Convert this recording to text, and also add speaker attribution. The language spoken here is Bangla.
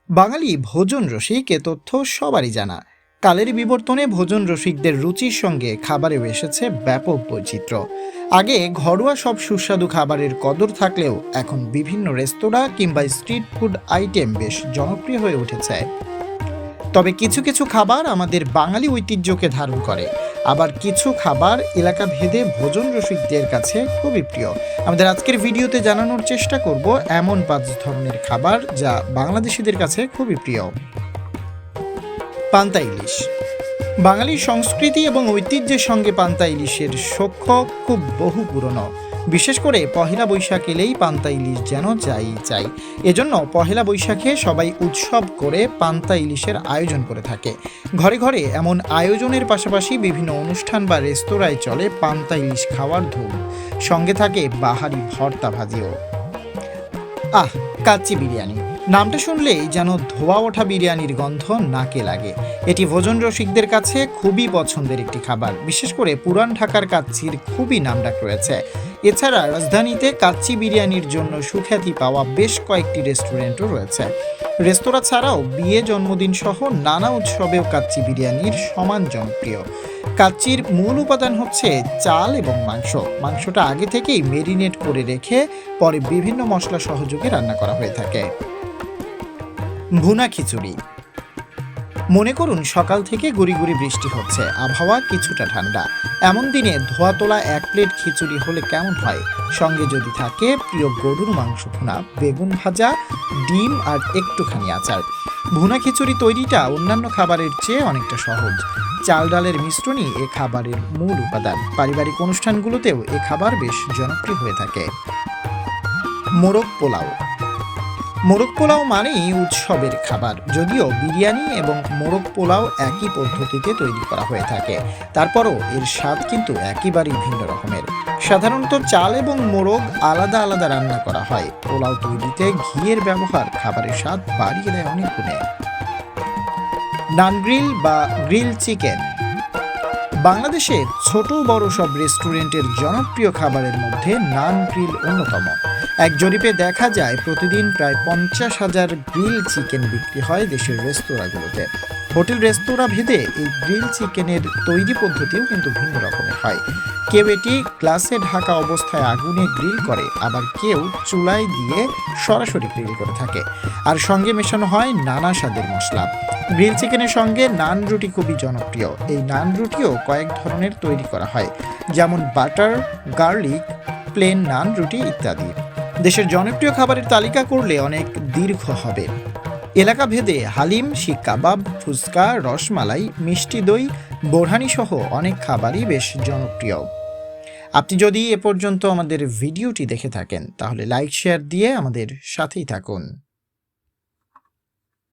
Speaker 1: বাঙালি ভোজন রসিক এ তথ্য সবারই জানা। কালের বিবর্তনে ভোজন রসিকদের রুচির সঙ্গে খাবারেও এসেছে ব্যাপক বৈচিত্র্য। আগে ঘরোয়া সব সুস্বাদু খাবারের কদর থাকলেও এখন বিভিন্ন রেস্তোরাঁ কিংবা স্ট্রিট ফুড আইটেম বেশ জনপ্রিয় হয়ে উঠেছে। তবে কিছু কিছু খাবার আমাদের বাঙালি ঐতিহ্যকে ধারণ করে, আবার কিছু খাবার এলাকা ভেদে ভোজন রসিকদের কাছে খুবই প্রিয়। আমাদের আজকের ভিডিওতে জানানোর চেষ্টা করব এমন 5 ধরনের খাবার যা বাংলাদেশিদের কাছে খুবই প্রিয়। পান্তা ইলিশ। বাঙালির সংস্কৃতি এবং ঐতিহ্যের সঙ্গে পান্তা ইলিশের সখ্য খুব বহু পুরনো। বিশেষ করে পহেলা বৈশাখ এলেই পান্তা ইলিশ যেন চাই। এজন্য পহেলা বৈশাখে সবাই উৎসব করে পান্তা ইলিশের আয়োজন করে থাকে। ঘরে ঘরে এমন আয়োজনের পাশাপাশি বিভিন্ন অনুষ্ঠান বা রেস্তোরাঁয় চলে পান্তা ইলিশ খাওয়ার ধুম। সঙ্গে থাকে বাহারি ভর্তা ভাজিও। কাচ্চি বিরিয়ানি। নামটা শুনলেই যেন ধোয়া ওঠা বিরিয়ানির গন্ধ নাকে লাগে। এটি ভোজন রসিকদের কাছে খুবই পছন্দের একটি খাবার। বিশেষ করে পুরান ঢাকার কাচ্চির খুবই নামডাক রয়েছে। এছাড়া রাজধানীতে কাচ্চি বিরিয়ানির জন্য সুখ্যাতি পাওয়া বেশ কয়েকটি রেস্টুরেন্টও রয়েছে। রেস্তোরাঁ ছাড়াও বিয়ে, জন্মদিন সহ নানা উৎসবেও কাচ্চি বিরিয়ানির সমান জনপ্রিয়। কাচ্চির মূল উপাদান হচ্ছে চাল এবং মাংসটা আগে থেকেই মেরিনেট করে রেখে পরে বিভিন্ন মশলা সহযোগে রান্না করা হয়ে থাকে। ভুনা খিচুড়ি। মনে করুন সকাল থেকে গুড়ি গুড়ি বৃষ্টি হচ্ছে, আবহাওয়া কিছুটা ঠান্ডা। এমন দিনে ধোয়া তোলা 1 প্লেট খিচুড়ি হলে কেমন হয়? সঙ্গে যদি থাকে প্রিয় গরুর মাংস ভুনা, বেগুন ভাজা, ডিম আর একটুখানি আচার। ভুনা খিচুড়ি তৈরিটা অন্যান্য খাবারের চেয়ে অনেকটা সহজ। চাল ডালের মিশ্রণই এ খাবারের মূল উপাদান। পারিবারিক অনুষ্ঠানগুলোতেও এ খাবার বেশ জনপ্রিয় হয়ে থাকে। মোরগ পোলাও। মোরগ পোলাও মানেই উৎসবের খাবার। যদিও বিরিয়ানি এবং মোরগ পোলাও একই পদ্ধতিতে তৈরি করা হয়ে থাকে, তারপরও এর স্বাদ কিন্তু একেবারেই ভিন্ন রকমের। সাধারণত চাল এবং মোরগ আলাদা আলাদা রান্না করা হয়। পোলাও তৈরিতে ঘিয়ের ব্যবহার খাবারের স্বাদ বাড়িয়ে দেয় অনেক গুণে। নান গ্রিল বা গ্রিল চিকেন। বাংলাদেশে ছোট বড় সব রেস্টুরেন্টের জনপ্রিয় খাবারের মধ্যে নান গ্রিল অন্যতম। এক জরিপে দেখা যায় প্রতিদিন প্রায় 50,000 গ্রিল চিকেন বিক্রি হয় দেশের রেস্তোরাঁগুলোতে। হোটেল রেস্তোরাঁ ভেদে এই গ্রিল চিকেনের তৈরি পদ্ধতিও কিন্তু ভিন্ন রকমের হয়। কেউ এটি গ্লাসে ঢাকা অবস্থায় আগুনে গ্রিল করে, আবার কেউ চুলায় দিয়ে সরাসরি গ্রিল করে থাকে। আর সঙ্গে মেশানো হয় নানা স্বাদের মশলা। গ্রিল চিকেনের সঙ্গে নান রুটি খুবই জনপ্রিয়। এই নান রুটিও কয়েক ধরনের তৈরি করা হয়, যেমন বাটার, গার্লিক, প্লেন নান রুটি ইত্যাদি। দেশের জনপ্রিয় খাবারের তালিকা করলে অনেক দীর্ঘ হবে। এলাকা ভেদে হালিম, শিক কাবাব, ফুচকা, রসমালাই, মিষ্টি দই, বোরহানি সহ অনেক খাবারই বেশ জনপ্রিয়। আপনি যদি এ পর্যন্ত আমাদের ভিডিওটি দেখে থাকেন তাহলে লাইক শেয়ার দিয়ে আমাদের সাথেই থাকুন।